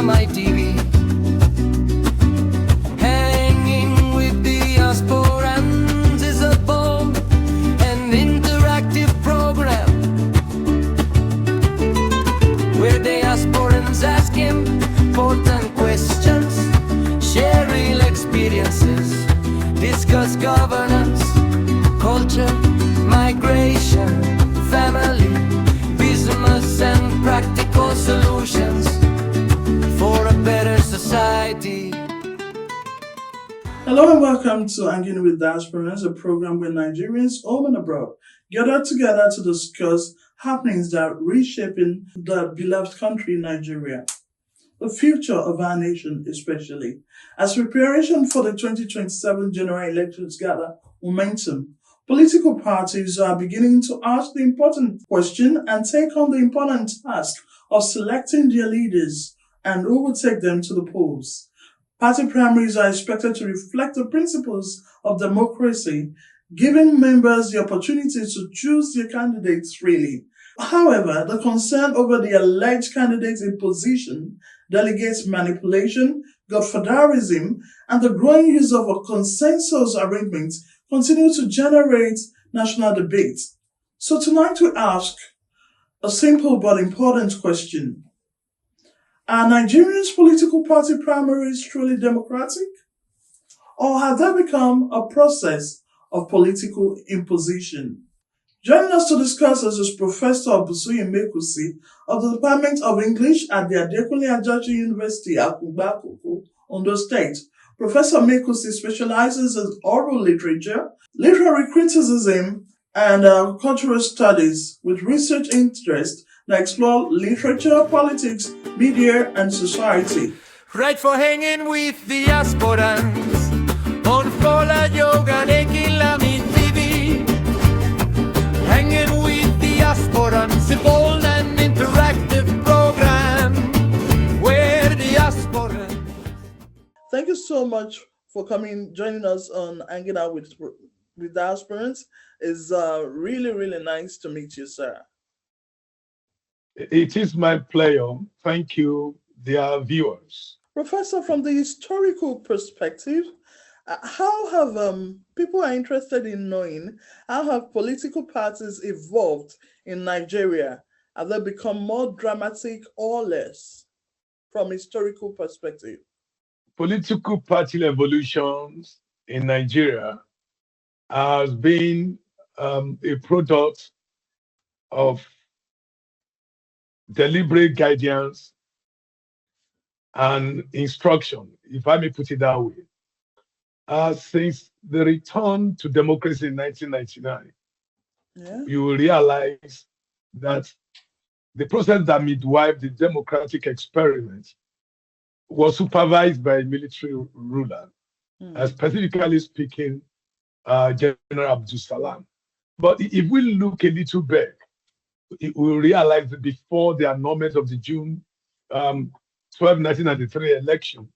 via my TV. Hanging with Diasporans is a bold and interactive program where Diasporans ask important questions, share real experiences, discuss governance, culture, migration, family, business, and practical solutions for a better society. Hello and welcome to Hanging with Diasporans, a program where Nigerians home and abroad gather together to discuss happenings that are reshaping the beloved country, Nigeria, the future of our nation especially. As preparation for the 2027 general elections gather momentum, political parties are beginning to ask the important question and take on the important task of selecting their leaders and who will take them to the polls. Party primaries are expected to reflect the principles of democracy, giving members the opportunity to choose their candidates freely. However, the concern over the alleged candidates' imposition, delegates manipulation, godfatherism, and the growing use of a consensus arrangement continue to generate national debate. So tonight we ask a simple but important question. Are Nigerians' political party primaries truly democratic? Or have they become a process of political imposition? Joining us to discuss this is Professor Busuyi Mekusi of the Department of English at the Adekunle Ajayi University, Akungba Akoko, Ondo State. Professor Mekusi specializes in oral literature, literary criticism, and cultural studies with research interests that explore literature, politics, media, and society. Right for hanging with Diasporans on Folajogun, Akinlami TV. Hanging with Diasporans, a bold and interactive program where Diasporans. Thank you so much for joining us on Hanging Out with Diasporans. It's really, really nice to meet you, sir. It is my pleasure. Thank you, dear viewers. Professor, from the historical perspective, how have people are interested in knowing how have political parties evolved in Nigeria? Have they become more dramatic or less from historical perspective? Political party evolutions in Nigeria has been a product of deliberate guidance and instruction, if I may put it that way. Since the return to democracy in 1999, you will realize that the process that midwifed the democratic experiment was supervised by a military ruler, specifically speaking, General Abdul Salam. But if we look a little back, we will realize that before the annulment of the June 12, 1993 election,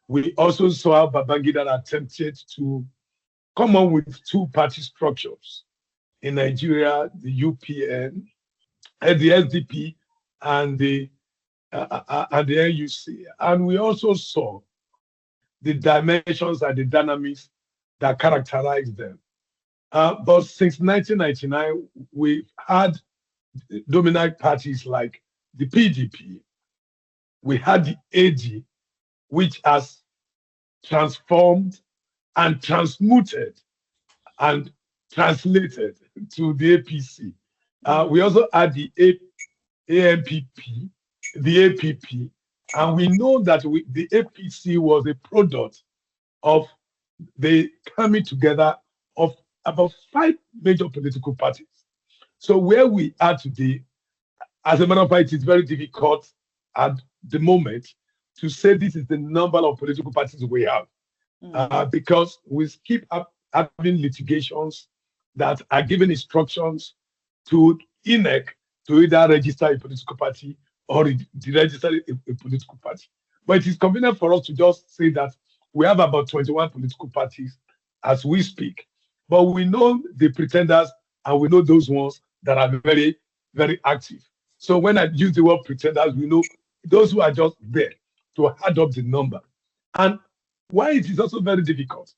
we also saw how Babangida attempted to come up with two-party structures in Nigeria, the UPN, and the SDP, and the NUC. And we also saw the dimensions and the dynamics that characterize them. But since 1999, we've had dominant parties like the PDP. We had the AD, which has transformed and transmuted and translated to the APC. We also had the AMPP, the APP, and we know that the APC was a product of the coming together of about 5 major political parties. So where we are today, as a matter of fact, it's very difficult at the moment to say this is the number of political parties we have, because we keep having litigations that are giving instructions to INEC to either register a political party or deregister a political party. But it is convenient for us to just say that we have about 21 political parties as we speak. But we know the pretenders and we know those ones that are very, very active. So when I use the word pretenders, we know those who are just there. to add up the number. And why it is also very difficult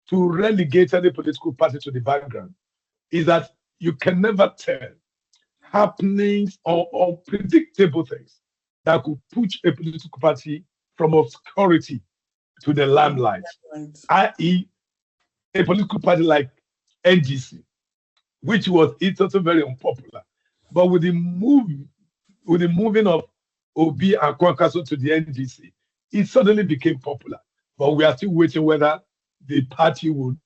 to relegate any political party to the background is that you can never tell happenings or predictable things that could push a political party from obscurity to the limelight, Right. i.e., a political party like NGC, which was it's also very unpopular. But with the moving of Obi and Kwankaso to the NGC, it suddenly became popular. But we are still waiting whether the party would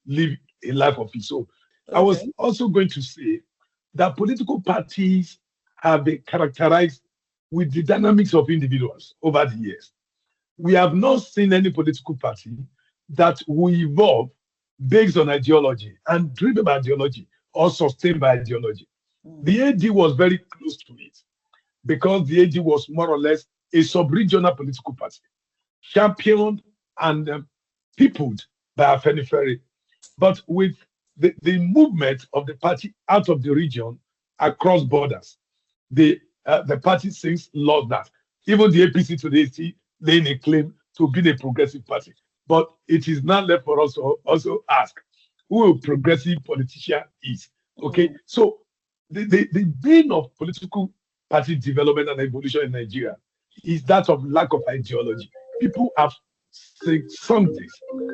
live a life of its own. I was also going to say that political parties have been characterized with the dynamics of individuals over the years. We have not seen any political party that will evolve based on ideology and driven by ideology or sustained by ideology. The AD was very close to it because the AD was more or less a sub-regional political party, championed and peopled by Afenifere. But with the movement of the party out of the region across borders, the party since lost that. Even the APC today is still laying a claim to be a progressive party. But it is now left for us to also ask who a progressive politician is. Okay, so the bane of political party development and evolution in Nigeria is that of lack of ideology. People have sung this,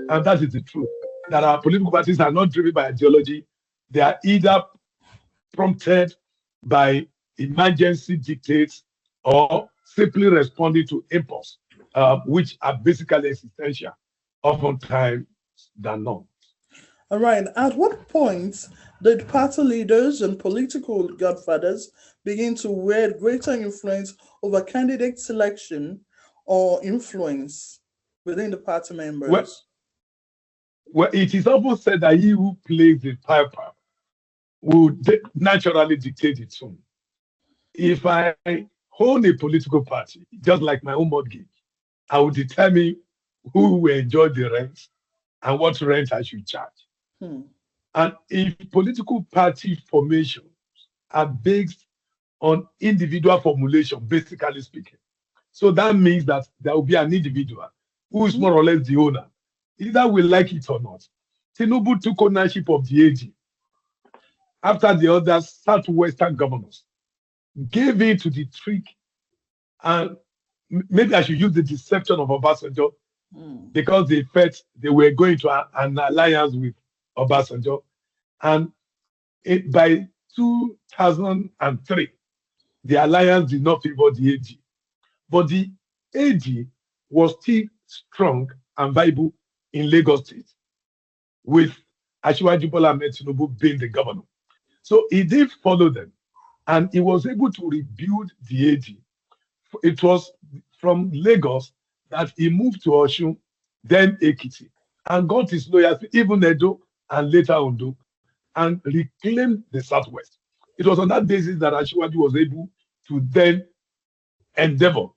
and that is the truth, that our political parties are not driven by ideology. They are either prompted by emergency dictates or simply responding to impulse, which are basically existential, oftentimes than not. All right. At what point did party leaders and political godfathers begin to wield greater influence over candidate selection or influence within the party members? Well, it is often said that he who plays the piper will naturally dictate its own. If I own a political party, just like my own mortgage, I will determine who will enjoy the rent and what rent I should charge. And if political party formations are based on individual formulation, basically speaking, so that means that there will be an individual who is more or less the owner, either we like it or not. Tinubu took ownership of the AG after the other southwestern governors gave in to the trick, and maybe I should use the deception of Obasanjo because they felt they were going to an alliance with Obasanjo. And by 2003, the alliance did not favor the AG. But the AG was still strong and viable in Lagos State, with Asiwaju Bola Ahmed Tinubu being the governor. So he did follow them, and he was able to rebuild the AG. It was from Lagos that he moved to Osun, then Ekiti, and got his loyalty, even Edo and later Ondo, and reclaimed the Southwest. It was on that basis that Asiwaju was able to then endeavor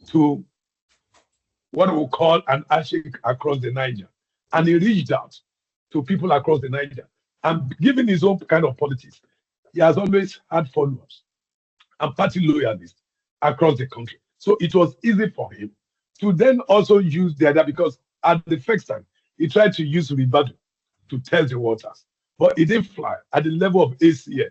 to what we call an handshake across the Niger. And he reached out to people across the Niger. And given his own kind of politics, he has always had followers and party loyalists across the country. So it was easy for him to then also use the idea, because at the first time, he tried to use rebuttal to test the waters, but it didn't fly at the level of ACN.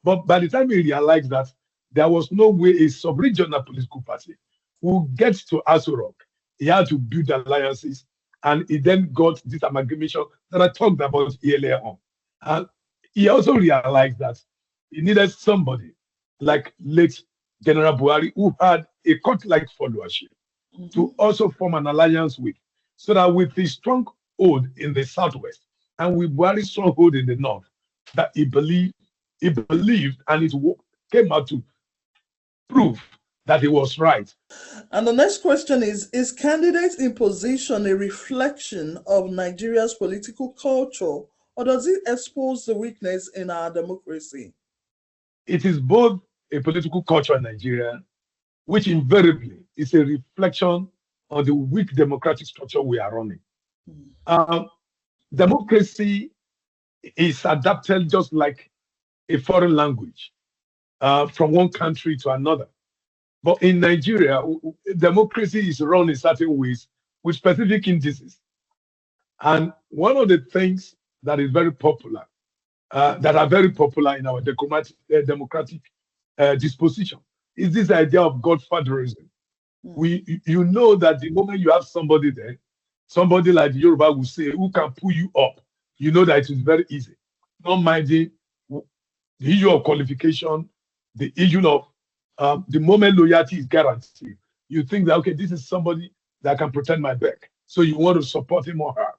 But by the time he realized that there was no way a sub-regional political party would get to Aso Rock, he had to build alliances, and he then got this amalgamation that I talked about earlier on. And he also realized that he needed somebody like late General Buhari, who had a cult-like followership, to also form an alliance with, so that with his stronghold in the southwest and with Buhari's stronghold in the north, that he believed, and it came out to prove that he was right. And the next question is candidate imposition a reflection of Nigeria's political culture, or does it expose the weakness in our democracy? It is both a political culture in Nigeria, which invariably is a reflection of the weak democratic structure we are running. Democracy is adapted just like a foreign language from one country to another. But in Nigeria, democracy is run in certain ways with specific indices. And one of the things that is very popular, that are very popular in our democratic disposition, is this idea of godfatherism. You know that the moment you have somebody there, somebody like the Yoruba will say, who can pull you up, you know that it is very easy. Not minding the issue of qualification, the issue of the moment loyalty is guaranteed. You think that, okay, this is somebody that can protect my back. So you want to support him or her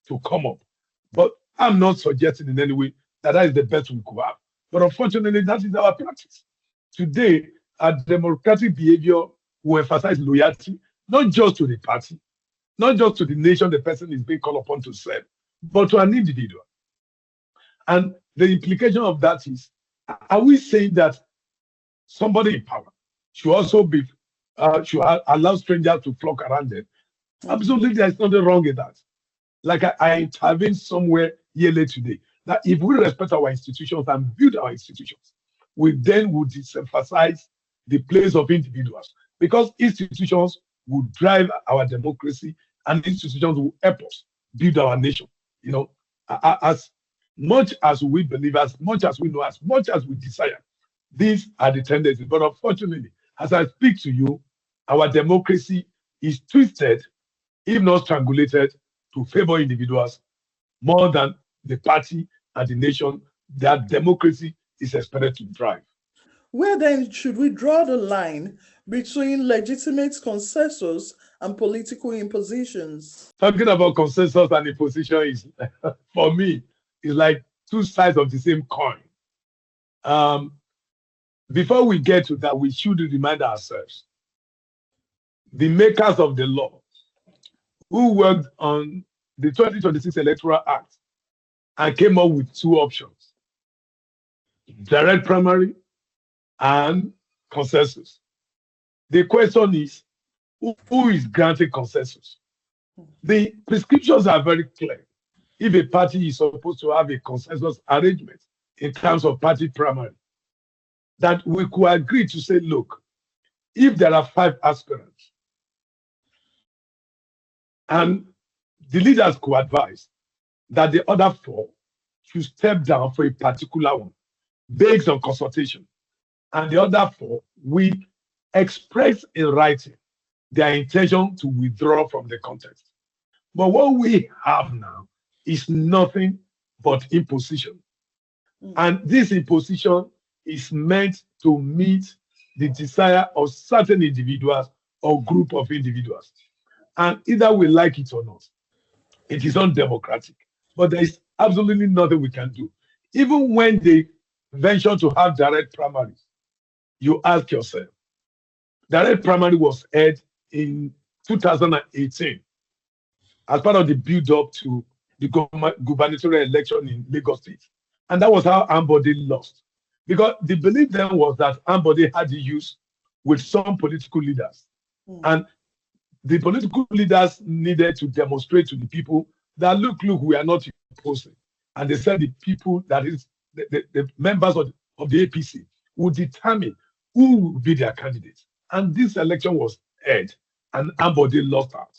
to come up. But I'm not suggesting in any way that that is the best we could have. But unfortunately, that is our practice. Today, our democratic behavior will emphasize loyalty, not just to the party, not just to the nation the person is being called upon to serve, but to an individual. And the implication of that is, are we saying that somebody in power should also be, should allow strangers to flock around them? Absolutely, there's nothing wrong with that. Like I intervened somewhere yearly today, that if we respect our institutions and build our institutions, we then would disemphasize the place of individuals, because institutions will drive our democracy and institutions will help us build our nation. You know, as much as we believe, as much as we know, as much as we desire, these are the tendencies. But unfortunately, as I speak to you, our democracy is twisted, if not strangulated, to favor individuals more than the party and the nation that democracy is expected to drive. Where then should we draw the line between legitimate consensus and political impositions? Talking about consensus and imposition is, for me, is like two sides of the same coin. Before we get to that, we should remind ourselves, the makers of the law who worked on the 2026 Electoral Act and came up with two options: direct primary and consensus. The question is, who is granting consensus? The prescriptions are very clear. If a party is supposed to have a consensus arrangement in terms of party primary, that we could agree to say, look, if there are 5 aspirants and the leaders could advise that the other 4 should step down for a particular one based on consultation, and the other 4 we express in writing their intention to withdraw from the contest. But what we have now is nothing but imposition. And this imposition is meant to meet the desire of certain individuals or group of individuals. And either we like it or not, it is undemocratic. But there is absolutely nothing we can do. Even when they venture to have direct primaries, you ask yourself, direct primary was held in 2018 as part of the build-up to the gubernatorial election in Lagos State. And that was how Ambode lost. Because the belief then was that Ambode had issues with some political leaders. And the political leaders needed to demonstrate to the people that, look, we are not imposing. And they said the people, that is, the members of the APC, would determine who would be their candidates. And this election was held, and Ambode lost out.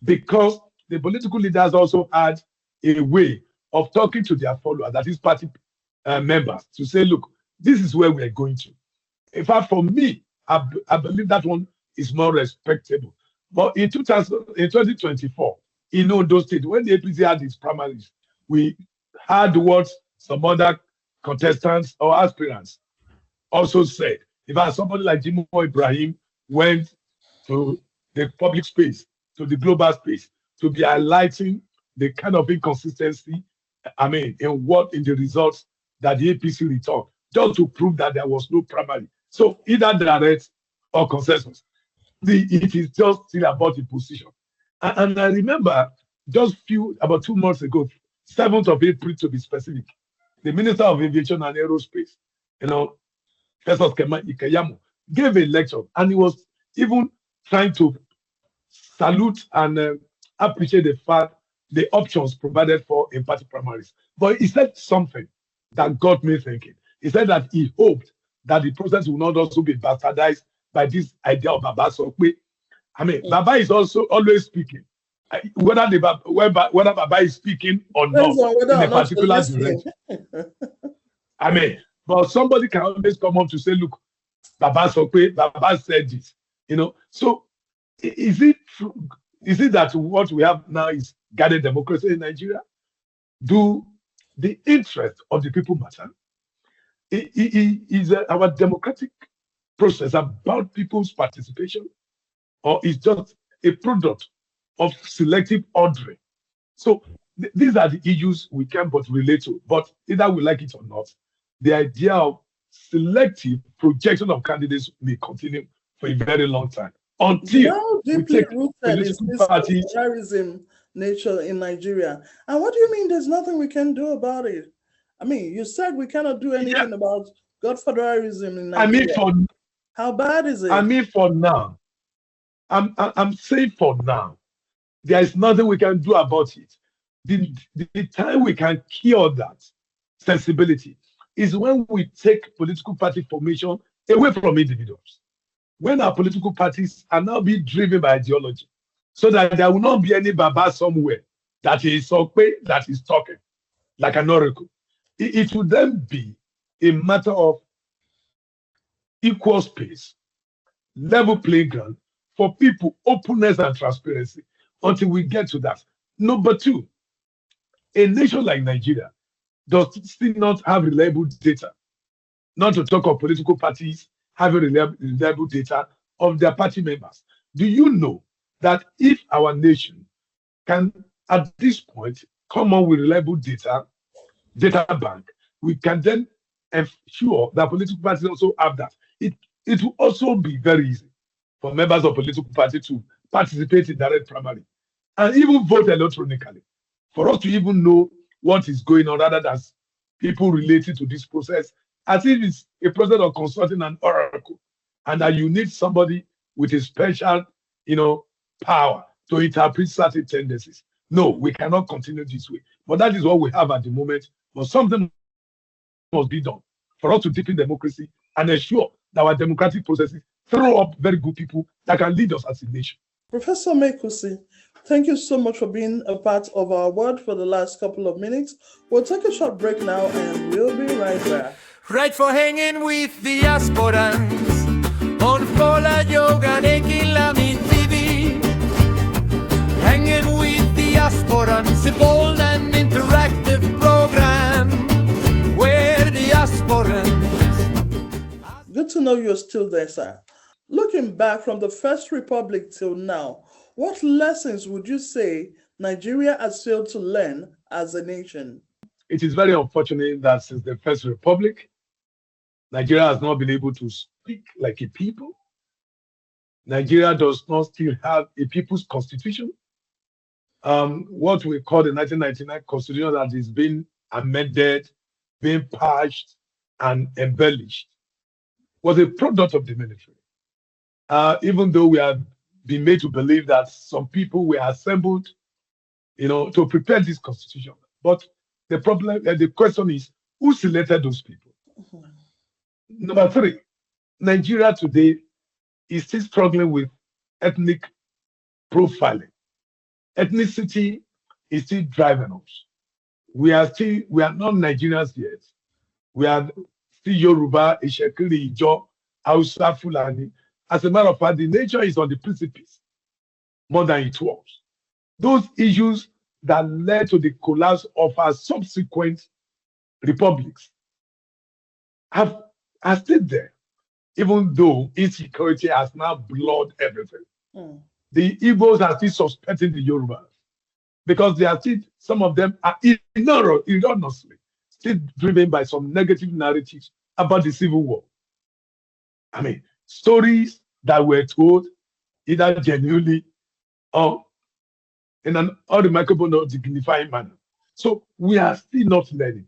Because the political leaders also had a way of talking to their followers, that is party members, to say, look, this is where we're going to. In fact, for me, I believe that one is more respectable. But in 2024, in Ondo State, when the APC had its primaries, we had what some other contestants or aspirants also said. In fact, somebody like Jimo Ibrahim went to the public space, to the global space, to be highlighting the kind of inconsistency, in the results that the APC returned, just to prove that there was no primary. So either direct or consensus. It is just still about the position. And I remember just about 2 months ago, 7th of April to be specific, the Minister of Aviation and Aerospace, Professor Busuyi gave a lecture, and he was even trying to salute and appreciate the fact, the options provided for in party primaries. But he said something that got me thinking. He said that he hoped that the process will not also be bastardized by this idea of Baba Sokwe. I mean, Baba is also always speaking. Whether Baba is speaking or not in a particular direction. I mean, but somebody can always come up to say, look, Baba Sokwe, Baba said this, you know. So is it that what we have now is guided democracy in Nigeria? Do the interest of the people matter? Is our democratic process about people's participation, or is just a product of selective ordering? So these are the issues we can but relate to. But either we like it or not, the idea of selective projection of candidates may continue for a very long time until we take political parties. Terrorism nature in Nigeria. And what do you mean there's nothing we can do about it? I mean, you said we cannot do anything about godfatherism in Nigeria. I mean, how bad is it? I mean, for now, I'm saying for now, there is nothing we can do about it. The time we can cure that sensibility is when we take political party formation away from individuals. When our political parties are now being driven by ideology, so that there will not be any Baba somewhere that is talking like an oracle. It will then be a matter of equal space, level playing ground for people, openness and transparency until we get to that. Number two, a nation like Nigeria does still not have reliable data, not to talk of political parties having reliable data of their party members. Do you know that if our nation can, at this point, come on with reliable data bank, we can then ensure that political parties also have that. It will also be very easy for members of political party to participate in direct primary and even vote electronically, for us to even know what is going on, rather than people related to this process as if it's a process of consulting an oracle, and that you need somebody with a special, power to interpret certain tendencies. No, we cannot continue this way. But that is what we have at the moment. But something must be done for us to deepen democracy and ensure that our democratic processes throw up very good people that can lead us as a nation. Professor Mekusi, thank you so much for being a part of our world for the last couple of minutes. We'll take a short break now and we'll be right back. Right for hanging with the Diasporans on Folajogun Akinlami TV. Hanging with the Diasporans, a bold and interactive program where the Diasporans. Good to know you're still there, sir. Looking back from the First Republic till now, what lessons would you say Nigeria has failed to learn as a nation? It is very unfortunate that since the First Republic, Nigeria has not been able to speak like a people. Nigeria does not still have a people's constitution. What we call the 1999 constitution that is being amended, being patched, and embellished was a product of the military. Even though we have been made to believe that some people were assembled, to prepare this constitution. But the question is, who selected those people? Mm-hmm. Number three, Nigeria today is still struggling with ethnic profiling. Ethnicity is still driving us. We are not Nigerians yet. We are still Yoruba, Ishekiri, Ijo, Hausa, Fulani. As a matter of fact, the nation is on the precipice more than it was. Those issues that led to the collapse of our subsequent republics are still there, even though insecurity has now blurred everything. Mm. The Igbos are still suspecting the Yorubas because they are still, some of them are erroneously still driven by some negative narratives about the Civil War. I mean, stories that were told either genuinely or in an unremarkable, not dignifying manner. So we are still not learning.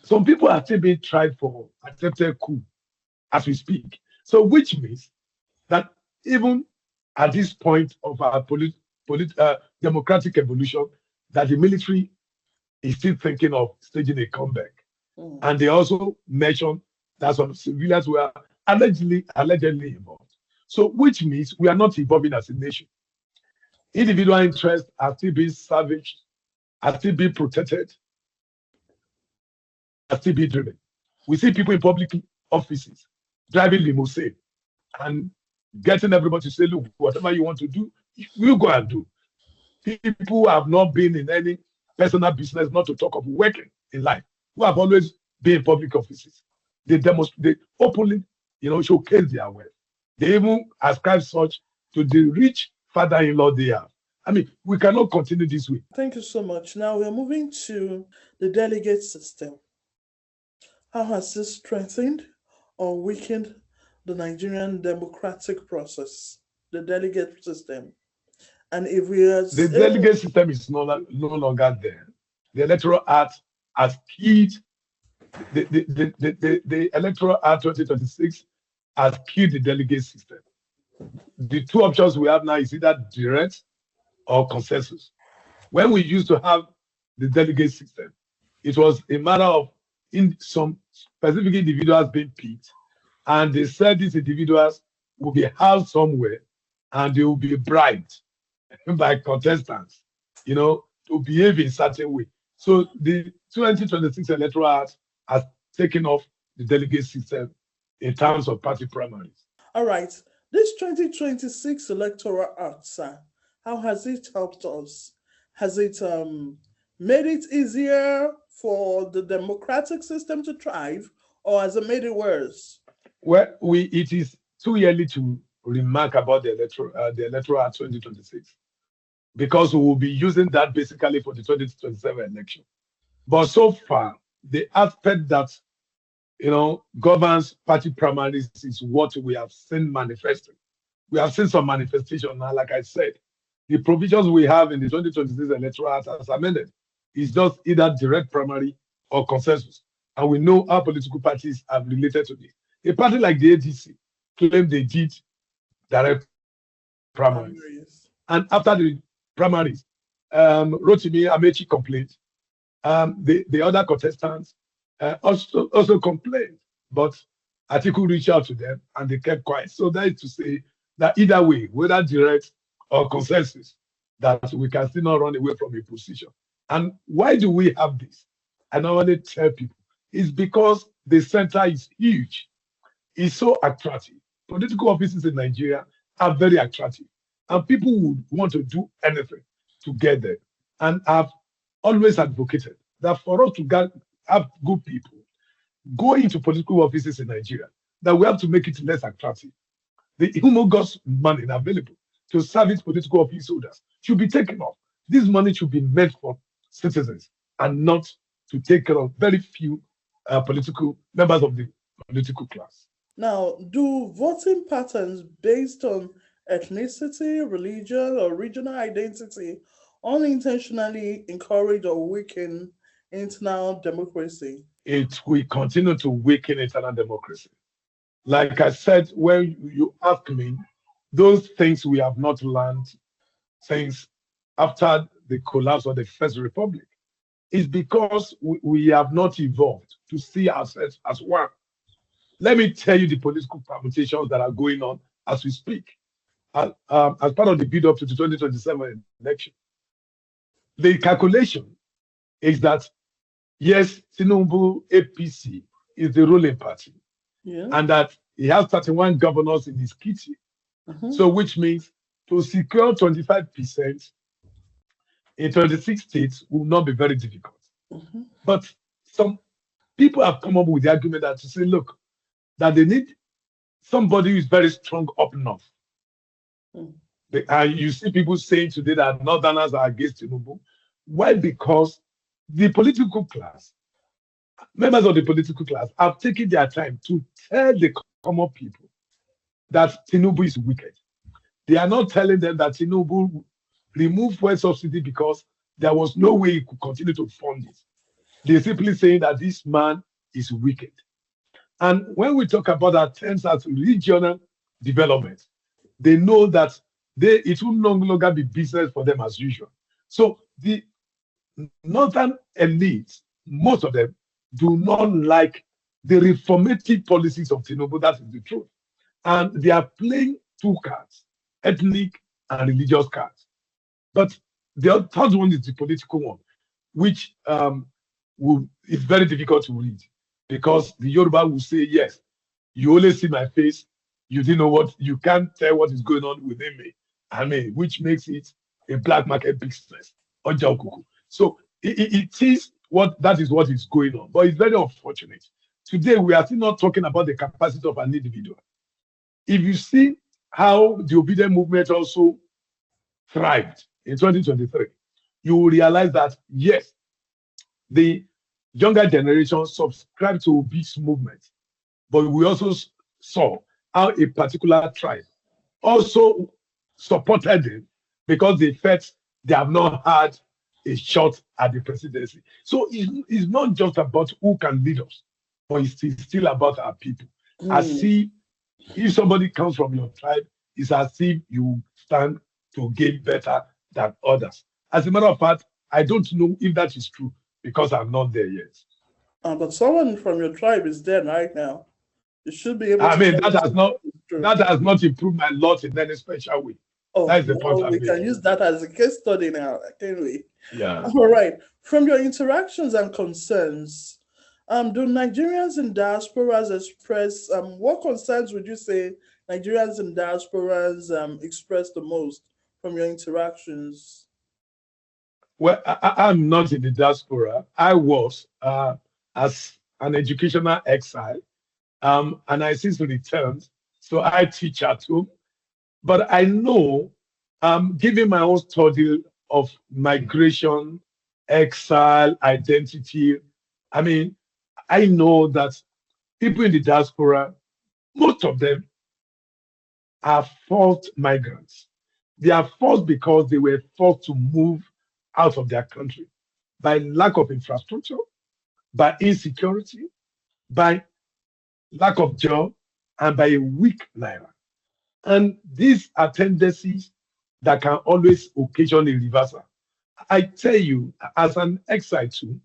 Some people are still being tried for attempted coup as we speak. So which means that even at this point of our democratic evolution, that the military is still thinking of staging a comeback. Mm. And they also mentioned that some civilians were allegedly involved. So, which means we are not evolving as a nation. Individual interests are still being savaged, are still being protected, are still being driven. We see people in public offices driving limousine and getting everybody to say, look, whatever you want to do, you go and do. People who have not been in any personal business, not to talk of working in life, who have always been in public offices. They demonstrate, they openly, showcase their wealth. They even ascribe such to the rich father-in-law they have. I mean, we cannot continue this way. Thank you so much. Now we're moving to the delegate system. How has this strengthened or weakened the Nigerian democratic process, the delegate system? And if we are The delegate system is no longer there. The Electoral Act has killed the Electoral Act 2026 has killed the delegate system. The two options we have now is either direct or consensus. When we used to have the delegate system, it was a matter of some specific individuals being picked, and they said these individuals will be housed somewhere and they will be bribed by contestants, to behave in a certain way. So the 2026 Electoral Act has taken off the delegate system in terms of party primaries. All right. This 2026 Electoral Act, sir, how has it helped us? Has it made it easier for the democratic system to thrive, or has it made it worse? Well, it is too early to remark about the Electoral Act 2026 because we will be using that basically for the 2027 election. But so far, the aspect that governs party primaries is what we have seen manifesting. We have seen some manifestation now, like I said. The provisions we have in the 2026 Electoral Act as amended is just either direct primary or consensus. And we know how political parties have related to this. A party like the ADC claimed they did direct primaries. And after the primaries, Rotimi Amechi complained. The other contestants also complained, but Atiku reached out to them and they kept quiet. So that is to say that either way, whether direct or consensus, that we can still not run away from a position. And why do we have this? I normally tell people, it's because the center is huge. It's so attractive. Political offices in Nigeria are very attractive. And people would want to do anything to get there. And I've always advocated that for us to have good people go into political offices in Nigeria, that we have to make it less attractive. The humongous money available to service political office holders should be taken off. This money should be meant for citizens and not to take care of very few political members of the political class. Now, do voting patterns based on ethnicity, religion, or regional identity unintentionally encourage or weaken internal democracy? It will continue to weaken internal democracy. Like I said, when you ask me, those things we have not learned since after the collapse of the First Republic is because we have not evolved to see ourselves as one. Let me tell you the political permutations that are going on as we speak, as part of the build-up to the 2027 election. The calculation is that, yes, Tinubu APC is the ruling party, and that he has 31 governors in his kitty. So which means to secure 25% in 26 states will not be very difficult. But some people have come up with the argument that to say, look, that they need somebody who is very strong up north. And you see people saying today that Northerners are against Tinubu. Why? Because the political class, members of the political class, have taken their time to tell the common people that Tinubu is wicked. They are not telling them that Tinubu removed fuel subsidy because there was no way he could continue to fund it. They're simply saying that this man is wicked. And when we talk about our terms as regional development, they know that it will no longer be business for them as usual. So the northern elites, most of them, do not like the reformative policies of Tinubu, that is the truth. And they are playing two cards, ethnic and religious cards. But the third one is the political one, which is very difficult to read because the Yoruba will say, yes, you only see my face, you didn't know what, you can't tell what is going on within me. I mean, which makes it a black market business. So it is that is what is going on. But it's very unfortunate. Today, we are still not talking about the capacity of an individual. If you see how the obedient movement also thrived in 2023, you will realize that, yes, the younger generation subscribed to Obi's movement, but we also saw how a particular tribe also supported him because they felt they have not had a shot at the presidency. So it's not just about who can lead us, but it's still about our people. As if somebody comes from your tribe, it's as if you stand to gain better than others. As a matter of fact, I don't know if that is true because I'm not there yet. But someone from your tribe is there right now. You should be able to. I mean, that has not improved my lot in any special way. Oh, that's the point. We can use that as a case study now, can we? Yeah. All right. From your interactions and concerns, do Nigerians in diasporas express, what concerns would you say Nigerians in diasporas express the most from your interactions? Well, I'm not in the diaspora. I was as an educational exile, and I since returned. So I teach at home. But I know, given my own study of migration, exile, identity, I mean, I know that people in the diaspora, most of them are forced migrants. They are forced because they were forced to move out of their country by lack of infrastructure, by insecurity, by lack of job, and by a weak naira. And these are tendencies that can always occasionally reverse. I tell you, as an exile too,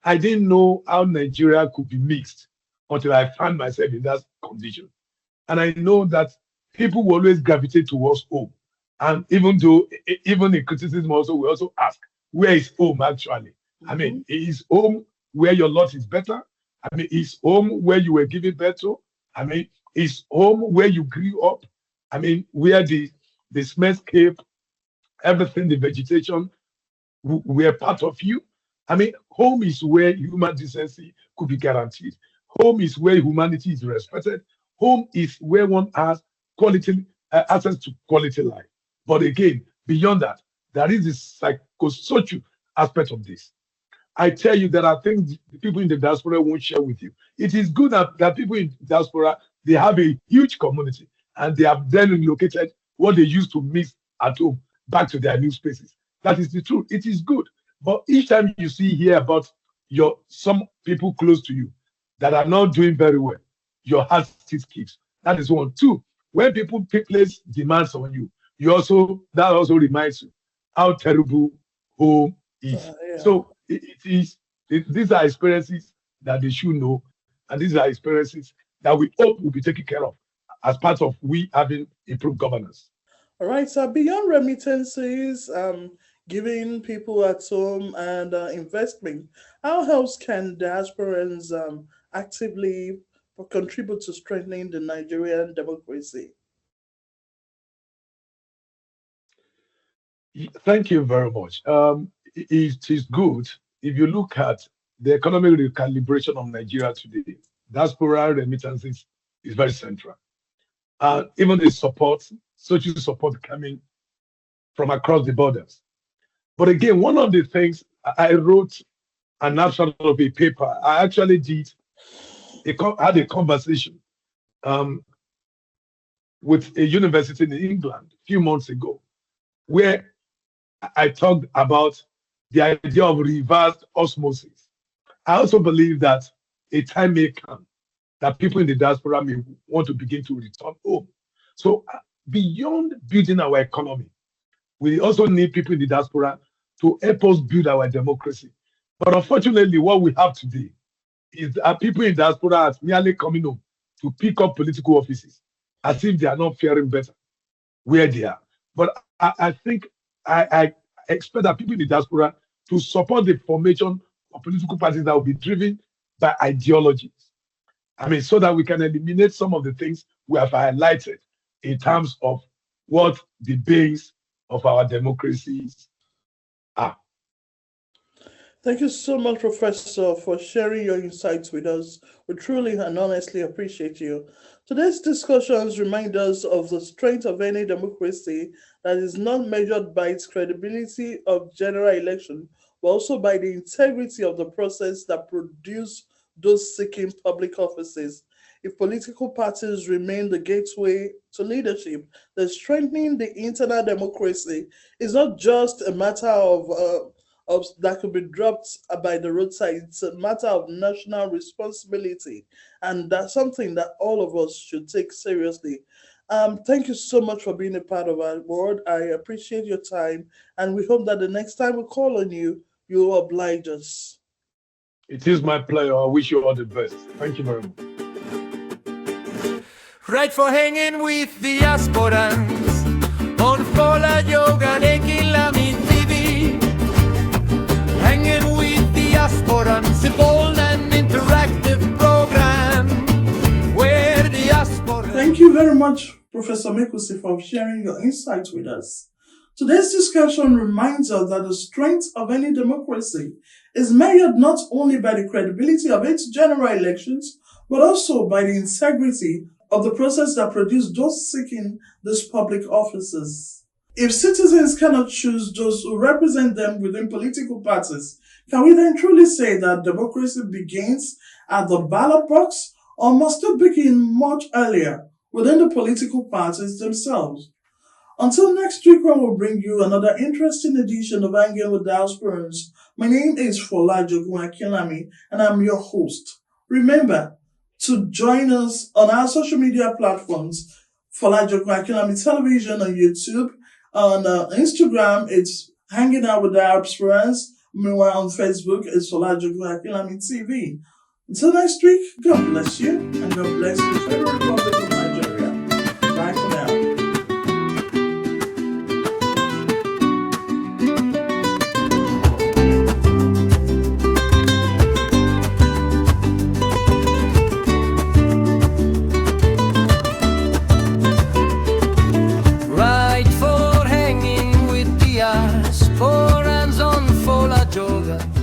I didn't know how Nigeria could be mixed until I found myself in that condition. And I know that people will always gravitate towards home. And even in criticism also, we also ask, where is home actually? I mean, is home where your lot is better? I mean, is home where you were given birth to? I mean, is home where you grew up? I mean, where the smellscape, everything, the vegetation, were part of you. I mean, home is where human decency could be guaranteed. Home is where humanity is respected. Home is where one has quality access to quality life. But again, beyond that, there is this psychosocial aspect of this. I tell you, there are things the people in the diaspora won't share with you. It is good that people in the diaspora, they have a huge community and they have then relocated what they used to miss at home back to their new spaces. That is the truth. It is good. But each time you hear about some people close to you that are not doing very well, your heart still skips. That is one. Two, when people place demands on you, that also reminds you how terrible home is. Yeah. So these are experiences that they should know, and these are experiences that we hope will be taken care of as part of we having improved governance. All right, so beyond remittances, giving people at home and investment, how else can diasporans actively contribute to strengthening the Nigerian democracy? Thank you very much. It is good if you look at the economic recalibration of Nigeria today. Diaspora remittances is very central. Even the social support coming from across the borders. But again, one of the things I wrote an abstract of a paper. I actually had a conversation with a university in England a few months ago, where I talked about the idea of reversed osmosis. I also believe that a time may come that people in the diaspora may want to begin to return home. So beyond building our economy, we also need people in the diaspora to help us build our democracy. But unfortunately, what we have today are people in diaspora are merely coming home to pick up political offices as if they are not faring better where they are. But I think I expect that people in the diaspora to support the formation of political parties that will be driven by ideologies. I mean, so that we can eliminate some of the things we have highlighted in terms of what the base of our democracies are. Thank you so much, Professor, for sharing your insights with us. We truly and honestly appreciate you. Today's discussions remind us of the strength of any democracy that is not measured by its credibility of general election, but also by the integrity of the process that produce those seeking public offices. If political parties remain the gateway to leadership, then strengthening the internal democracy is not just a matter of that could be dropped by the roadside. It's a matter of national responsibility, and that's something that all of us should take seriously. Thank you so much for being a part of our board. I appreciate your time, and we hope that the next time we call on you, you will oblige us. It is my pleasure. I wish you all the best. Thank you very much. Right for hanging with the Diasporans on Folajogun Akinlami TV. Hanging with the Diasporans, a bold and interactive program where the Diasporans... Thank you very much, Professor Mekusi, for sharing your insights with us. Today's discussion reminds us that the strength of any democracy is measured not only by the credibility of its general elections, but also by the integrity of the process that produced those seeking these public offices. If citizens cannot choose those who represent them within political parties, can we then truly say that democracy begins at the ballot box, or must it begin much earlier within the political parties themselves? Until next week, when we'll bring you another interesting edition of Hanging with Diasporans, my name is Folajogun Akinlami, and I'm your host. Remember to join us on our social media platforms, Folajogun Akinlami Television on YouTube. On Instagram, it's Hanging Out with Diasporans. Meanwhile, on Facebook, it's Folajogun Akinlami TV. Until next week, God bless you, and God bless the Federal Republic of Nigeria. Bye for now. Right for hanging with the Diasporans on Folajogun